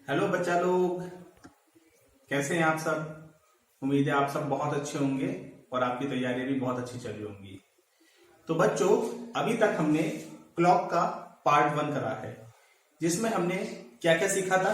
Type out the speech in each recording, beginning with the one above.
Hello बच्चा लोग, कैसे हैं आप सब। उम्मीद है आप सब बहुत अच्छे होंगे और आपकी तैयारी भी बहुत अच्छी चल रही होंगी। तो बच्चों, अभी तक हमने क्लॉक का पार्ट 1 करा है, जिसमें हमने क्या क्या सीखा था।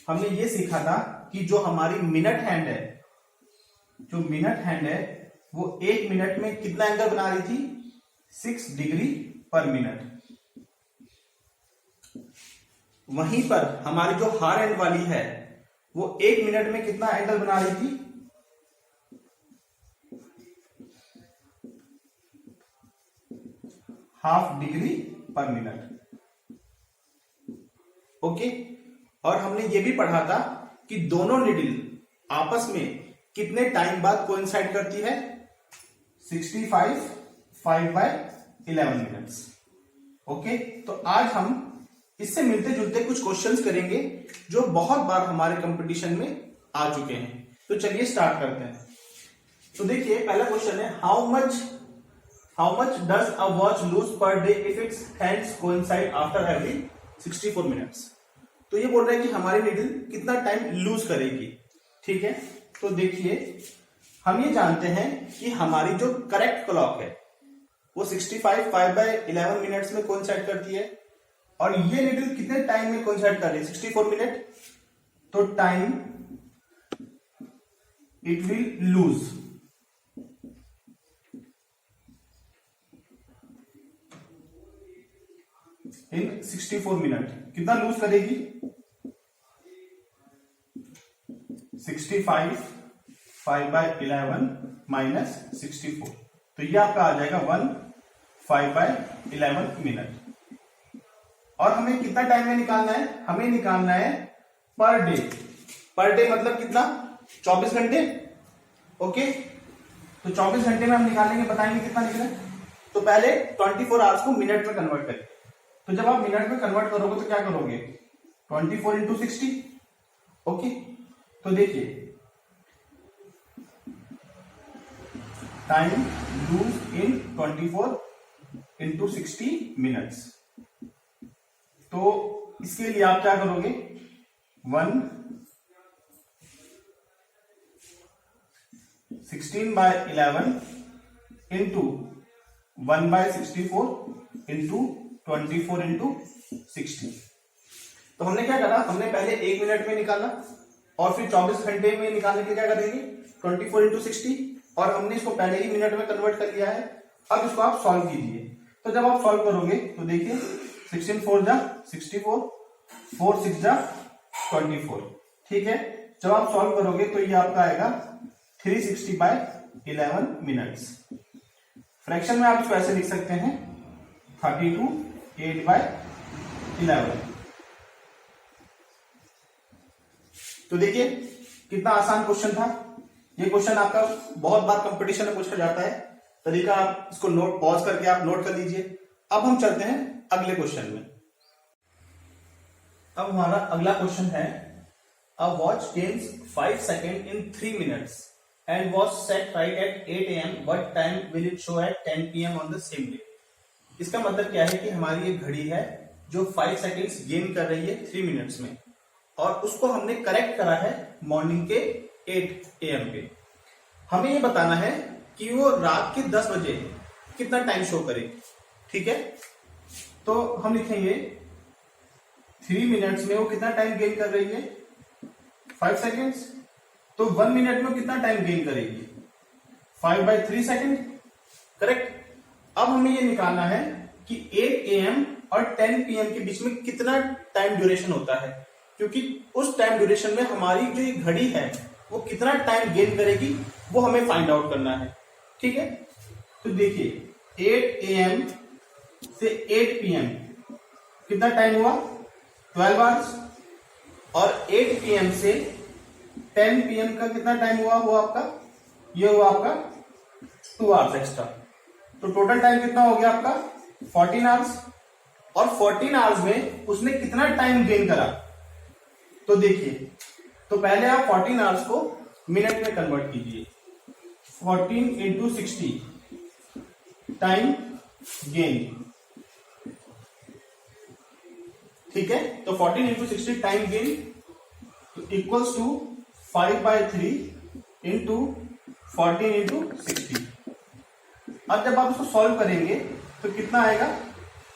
हमने ये सीखा था कि जो हमारी मिनट हैंड है, जो मिनट हैंड है वो 1 मिनट में कितना एंगल बना रही थी, 6 डिग्री पर मिनट। वहीं पर हमारी जो हार एंड वाली है वो 1 मिनट में कितना एंगल बना रही थी, 1/2 डिग्री पर मिनट। ओके। और हमने ये भी पढ़ा था कि दोनों निडल आपस में कितने टाइम बाद कोइंसाइड करती है, 65 5/11 मिनट्स। ओके। तो आज हम इससे मिलते जुलते कुछ क्वेश्चंस करेंगे जो बहुत बार हमारे कंपटीशन में आ चुके हैं। तो चलिए स्टार्ट करते हैं। तो देखिए, पहला क्वेश्चन है, how much does a watch lose per day if its hands coincide after every 64 minutes. तो ये बोल रहा है कि हमारी नीडल कितना टाइम लूज करेगी। ठीक है। तो देखिए, हम ये जानते हैं कि हमारी जो करेक्ट क्लॉक है वो 65 5/11 मिनट्स में कोइंसाइड करती है, और ये नीडल कितने टाइम में कोइंसाइड कर रही है, 64 मिनट। तो time it will lose in 64 minute. कितना लूज करेगी, 65 5/11 माइनस 64। तो ये आपका आ जाएगा 1 5/11 मिनट। और हमें कितना टाइम में निकालना है, हमें निकालना है पर डे। पर डे मतलब कितना, 24 घंटे। ओके। तो 24 घंटे में हम निकालेंगे, बताएंगे कितना निकला। तो पहले 24 आवर्स को मिनट में कन्वर्ट करें। तो जब आप मिनट में कन्वर्ट करोगे तो क्या करोगे, 24 इंटू 60। ओके। तो देखिए, time lose in 24 into 60 minutes. तो इसके लिए आप क्या करोगे, 1 16/11 इंटू 1/64 इंटू 24 इंटू 60। तो हमने क्या करा, हमने पहले 1 मिनट में निकाला और फिर 24 घंटे में निकालने के क्या करेंगे, 24 इंटू 60। और हमने इसको पहले ही मिनट में कन्वर्ट कर लिया है। अब इसको आप सॉल्व कीजिए। तो जब आप सॉल्व करोगे तो देखिए, 16 4 जा 64, 4 6 जा 24। ठीक है। जब आप सॉल्व करोगे तो ये आपका आएगा 360/11 मिनट्स। फ्रैक्शन में आप इसको ऐसे लिख सकते हैं, 32 8/11। तो देखिए कितना आसान क्वेश्चन था। ये क्वेश्चन आपका बहुत बार कंपटीशन में पूछा जाता है। तरीका आप इसको नोट पॉज करके आप नोट कर लीजिए। अब हम चलते हैं अगले क्वेश्चन में। अब हमारा अगला क्वेश्चन है, a watch gains 5 second in 3 minutes and watch set right at 8 AM, but time will it show at 10 PM on the same day. इसका मतलब क्या है कि हमारी एक घड़ी है जो 5 सेकेंड्स गेन कर रही है 3 मिनट्स में, और उसको हमने करेक्ट करा है मॉर्निंग के 8 AM पे। हमें ये बताना है कि वो रात के 10 बजे कितना टाइम शो करेगी। ठीक है। तो हम लिखेंगे 3 मिनट्स में वो कितना टाइम गेन कर रही है, 5 सेकेंड्स। तो 1 मिनट में कितना टाइम गेन करेगी, 5/3 सेकेंड। करेक्ट। अब हमें ये निकालना है कि 8 AM और 10 PM के बीच में कितना टाइम ड्यूरेशन होता है, क्योंकि उस टाइम ड्यूरेशन में हमारी जो ये घड़ी है वो कितना टाइम गेन करेगी वो हमें फाइंड आउट करना है। ठीक है। तो देखिए, 8 AM से 8 PM कितना टाइम हुआ, 12 आवर्स। और 8 PM से 10 PM का कितना टाइम हुआ, आपका ये हुआ आपका 2 आवर्स एक्स्ट्रा। तो टोटल टाइम कितना हो गया आपका 14 आवर्स। और 14 आवर्स में उसने कितना टाइम गेन करा, तो देखिए, तो पहले आप 14 आवर्स को मिनट में कन्वर्ट कीजिए। 14 इंटू 60 टाइम गेन। ठीक है। तो 14 into 60 time gain equals to 5/3 into 14 into 60। अब जब आप इसको सॉल्व करेंगे तो कितना आएगा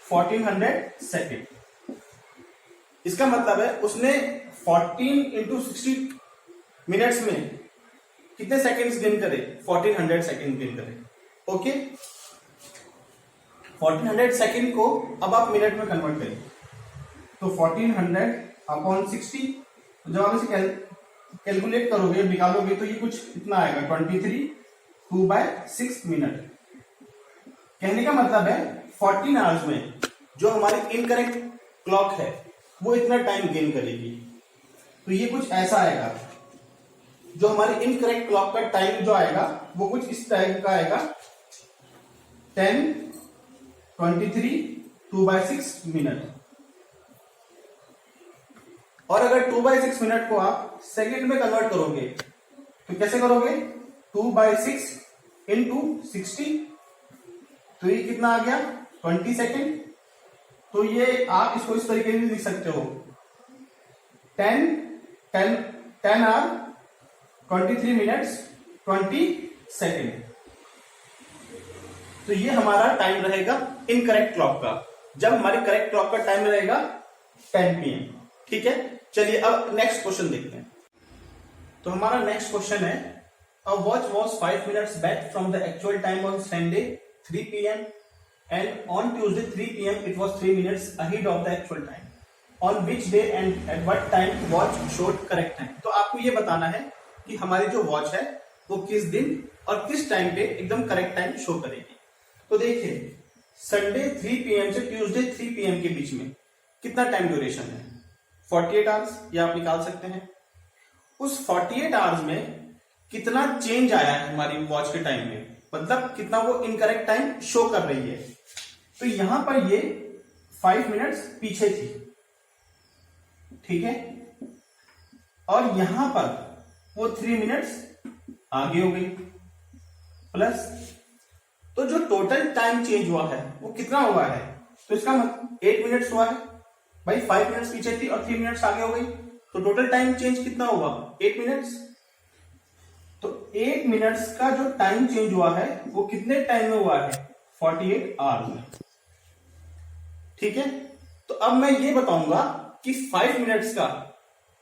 1400 सेकेंड। इसका मतलब है उसने 14 इंटू 60 मिनट्स में कितने सेकेंड्स गेन करे 1400 सेकेंड गेन करे। ओके 1400 सेकेंड को अब आप मिनट में कन्वर्ट करें तो 1400 अपॉन 60, जब आप इसे कैलकुलेट करोगे निकालोगे तो ये कुछ इतना आएगा 23 2/6 मिनट। कहने का मतलब है 14 आवर्स में जो हमारी इनकरेक्ट क्लॉक है वो इतना टाइम गेन करेगी। तो ये कुछ ऐसा आएगा, जो हमारी इनकरेक्ट क्लॉक का टाइम जो आएगा वो कुछ इस टाइप का आएगा 10 23 2/6 मिनट। और अगर 2/6 मिनट को आप सेकेंड में कन्वर्ट करोगे तो कैसे करोगे 2/6 इंटू 60, तो ये कितना आ गया 20 सेकेंड। तो ये आप इसको इस तरीके से लिख सकते हो 10 आवर 23 मिनट्स 20 सेकेंड। तो ये हमारा टाइम रहेगा इनकरेक्ट क्लॉक का, जब हमारी करेक्ट क्लॉक का टाइम रहेगा 10 PM। ठीक है, चलिए अब नेक्स्ट क्वेश्चन देखते हैं। तो हमारा नेक्स्ट क्वेश्चन है a watch was 5 minutes back from the actual time on Sunday 3 PM and on Tuesday 3 PM it was 3 minutes ahead of the actual time. On which day and at what time watch showed correct time? तो आपको ये बताना है कि हमारी जो watch है वो किस दिन और किस टाइम पे एकदम करेक्ट टाइम शो करेगी। तो देखिए संडे 3 PM से ट्यूसडे 3 PM के बीच में कितना टाइम ड्यूरेशन है 48 आवर्स, ये आप निकाल सकते हैं। उस 48 आवर्स में कितना चेंज आया है हमारी वॉच के टाइम में, मतलब कितना वो इनकरेक्ट टाइम शो कर रही है। तो यहां पर ये 5 मिनट्स पीछे थी, ठीक है, और यहां पर वो 3 मिनट्स आगे हो गई प्लस, तो जो टोटल टाइम चेंज हुआ है वो कितना हुआ है, तो इसका 8 मिनट्स हुआ है भाई। 5 मिनट्स पीछे थी और 3 मिनट्स आगे हो गई, तो टोटल टाइम चेंज कितना हुआ 8 मिनट्स। तो 8 मिनट्स का जो टाइम चेंज हुआ है वो कितने टाइम में हुआ है 48 आवर्स में। ठीक है, तो अब मैं ये बताऊंगा कि 5 मिनट्स का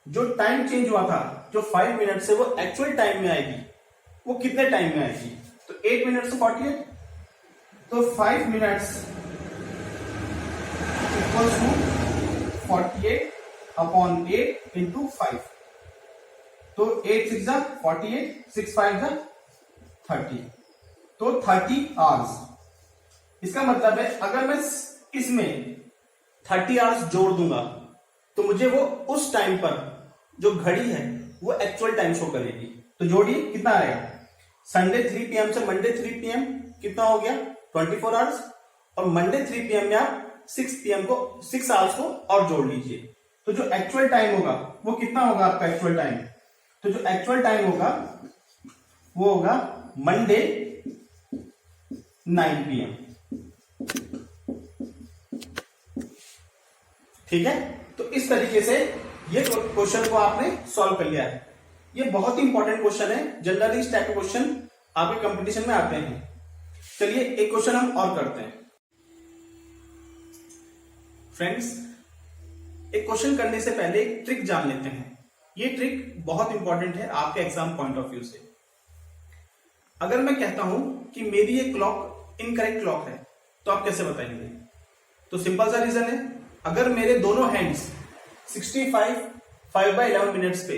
जो टाइम चेंज हुआ था, जो 5 मिनट से वो एक्चुअल टाइम में आएगी वो कितने टाइम में आएगी। तो 8 मिनट से 48, तो 5 minutes equals to 48 upon 8 into 5। तो 8 6 48, 6 5 30, तो 30 आवर्स। इसका मतलब है अगर मैं इसमें 30 आवर्स जोड़ दूंगा तो मुझे वो उस टाइम पर जो घड़ी है वो एक्चुअल टाइम शो करेगी। तो जोड़िए कितना आएगा, संडे 3 PM से मंडे 3 PM कितना हो गया 24 आवर्स, और मंडे 3 PM में आप 6 PM को 6 आवर्स को और जोड़ लीजिए। तो जो एक्चुअल टाइम होगा वो कितना होगा आपका एक्चुअल टाइम, तो जो एक्चुअल टाइम होगा वो होगा मंडे 9 PM। ठीक है, तो इस तरीके से ये क्वेश्चन को आपने सॉल्व कर लिया है। ये बहुत ही इंपॉर्टेंट क्वेश्चन है, जनरली इस टाइप के क्वेश्चन आपके कंपटीशन में आते हैं। चलिए एक क्वेश्चन हम और करते हैं। फ्रेंड्स, एक क्वेश्चन करने से पहले एक ट्रिक जान लेते हैं। ये ट्रिक बहुत इंपॉर्टेंट है आपके एग्जाम पॉइंट ऑफ व्यू से। अगर मैं कहता हूं कि मेरी ये क्लॉक इनकरेक्ट क्लॉक है तो आप कैसे बताएंगे, तो सिंपल सा रीजन है, अगर मेरे दोनों हैंड्स 65 5/11 मिनट्स पे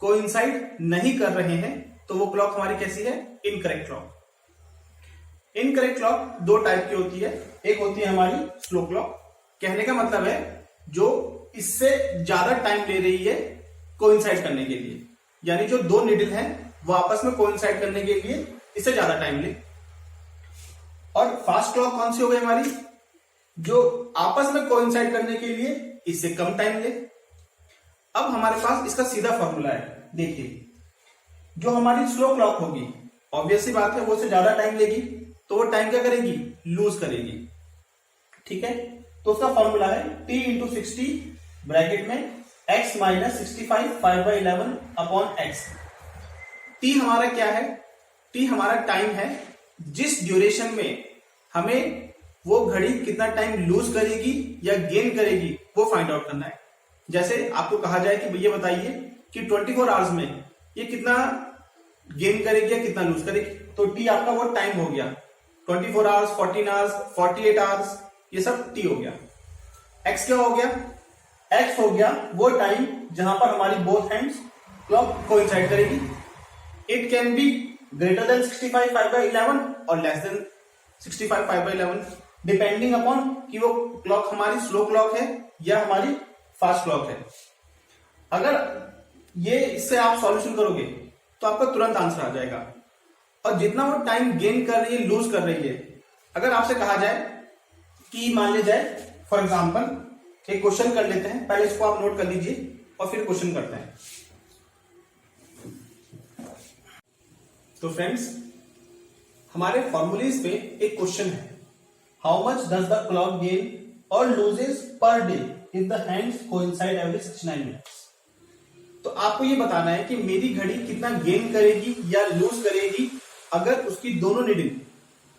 कोइंसाइड नहीं कर रहे हैं तो वो क्लॉक हमारी कैसी है, इनकरेक्ट क्लॉक। इनकरेक्ट क्लॉक दो टाइप की होती है, एक होती है हमारी स्लो क्लॉक, कहने का मतलब है जो इससे ज्यादा टाइम ले रही है कोइंसाइड करने के लिए, यानी जो दो निडल हैं वो आपस में कोइंसाइड करने के लिए इससे ज्यादा टाइम ले। और फास्ट क्लॉक कौन सी हो गई हमारी, जो आपस में कोइंसाइड करने के लिए इससे कम टाइम ले। अब हमारे पास इसका सीधा फॉर्मूला है, देखिए जो हमारी स्लो क्लॉक होगी ऑब्वियस सी बात है वो से ज्यादा टाइम लेगी, तो वो टाइम क्या करेगी, लूज करेगी। ठीक है, तो उसका फॉर्मूला है t × 60 ब्रैकेट में x minus 65 5/11 upon x। t हमारा क्या है? t हमारा टाइम है, जिस ड्यूरेशन में हमें वो घड़ी कितना टाइम लूज करेगी या गेन करेगी वो फाइंड आउट करना है। जैसे आपको कहा जाए कि भैया बताइए कि 24 आवर्स में ये कितना गेन करेगी या कितना लूज करेगी, तो टी आपका वो टाइम हो गया। 24 आवर्स, 14 आवर्स, 48 आवर्स, ये सब टी हो गया। एक्स क्या हो गया? एक्स हो गया वो टाइम जहां पर हमारी बोथ हैंड्स क्लॉक कोइंसाइड करेगी। It can be greater than 65 5/11 और लेस देन 65 5/11, डिपेंडिंग अपॉन कि वो क्लॉक हमारी स्लो क्लॉक है या हमारी फास्ट क्लॉक है। अगर ये इससे आप सॉल्यूशन करोगे तो आपका तुरंत आंसर आ जाएगा। और जितना वो टाइम गेन कर रही है, लूज कर रही है, अगर आपसे कहा जाए कि मान लिया जाए फॉर एग्जांपल एक क्वेश्चन कर लेते हैं, पहले इसको आप नोट कर लीजिए और फिर क्वेश्चन करते हैं। तो फ्रेंड्स, हमारे फॉर्मूलेज पे एक क्वेश्चन है, how much does the clock gain और loses per day if the hands coincide every 69 minutes. तो आपको ये बताना है कि मेरी घड़ी कितना गेन करेगी या लूज करेगी अगर उसकी दोनों रीडिंग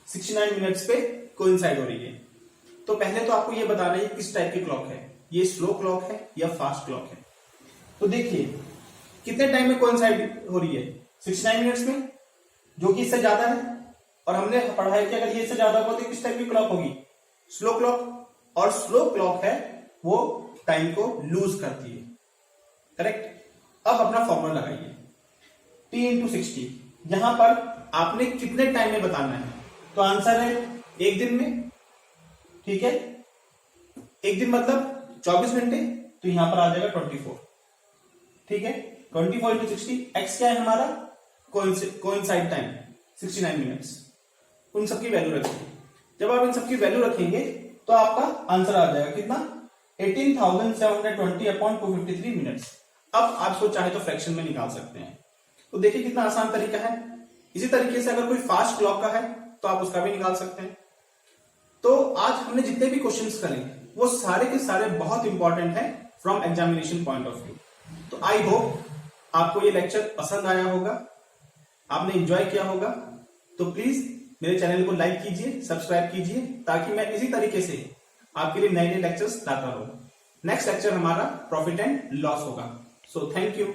69 मिनट्स पे कोइंसाइड हो रही है। तो पहले तो आपको ये बताना है किस टाइप की क्लॉक है, ये स्लो क्लॉक है या फास्ट क्लॉक है। तो देखिए कितने टाइम में कोइंसाइड हो रही है, 69 मिनट्स में, जो कि इससे ज्यादा है। और हमने पढ़ा है कि अगर ये इससे ज्यादा हो तो किस टाइप की क्लॉक होगी, स्लो क्लॉक। और स्लो क्लॉक है वो टाइम को लूज करती है, करेक्ट। अब अपना फॉर्मूला लगाइए, t इंटू 60। यहां पर आपने कितने टाइम में बताना है, तो आंसर है एक दिन में, ठीक है। एक दिन मतलब 24 घंटे, तो यहां पर आ जाएगा 24, ठीक है। 24 इंटू 60, एक्स क्या है हमारा, कोइंसाइड टाइम 69 मिनट्स। उन सबकी वैल्यू रखिए। जब आप इन सबकी वैल्यू रखेंगे तो आपका आंसर आ जाएगा कितना, 18,720 अपॉन 253 मिनट्स। अब आप इसको चाहे तो फ्रैक्शन में निकाल सकते हैं। तो देखिए कितना आसान तरीका है। इसी तरीके से अगर कोई फास्ट क्लॉक का है तो आप उसका भी निकाल सकते हैं। तो आज हमने जितने भी क्वेश्चंस करे वो सारे के सारे बहुत इंपॉर्टेंट है from examination point of view. तो आई होप आपको ये लेक्चर पसंद आया होगा, आपने एंजॉय किया होगा। तो प्लीज मेरे चैनल को लाइक कीजिए, सब्सक्राइब कीजिए, ताकि मैं इसी तरीके से आपके लिए नए नए लेक्चर्स लाता रहूं। नेक्स्ट लेक्चर हमारा प्रॉफिट एंड लॉस होगा। So thank you.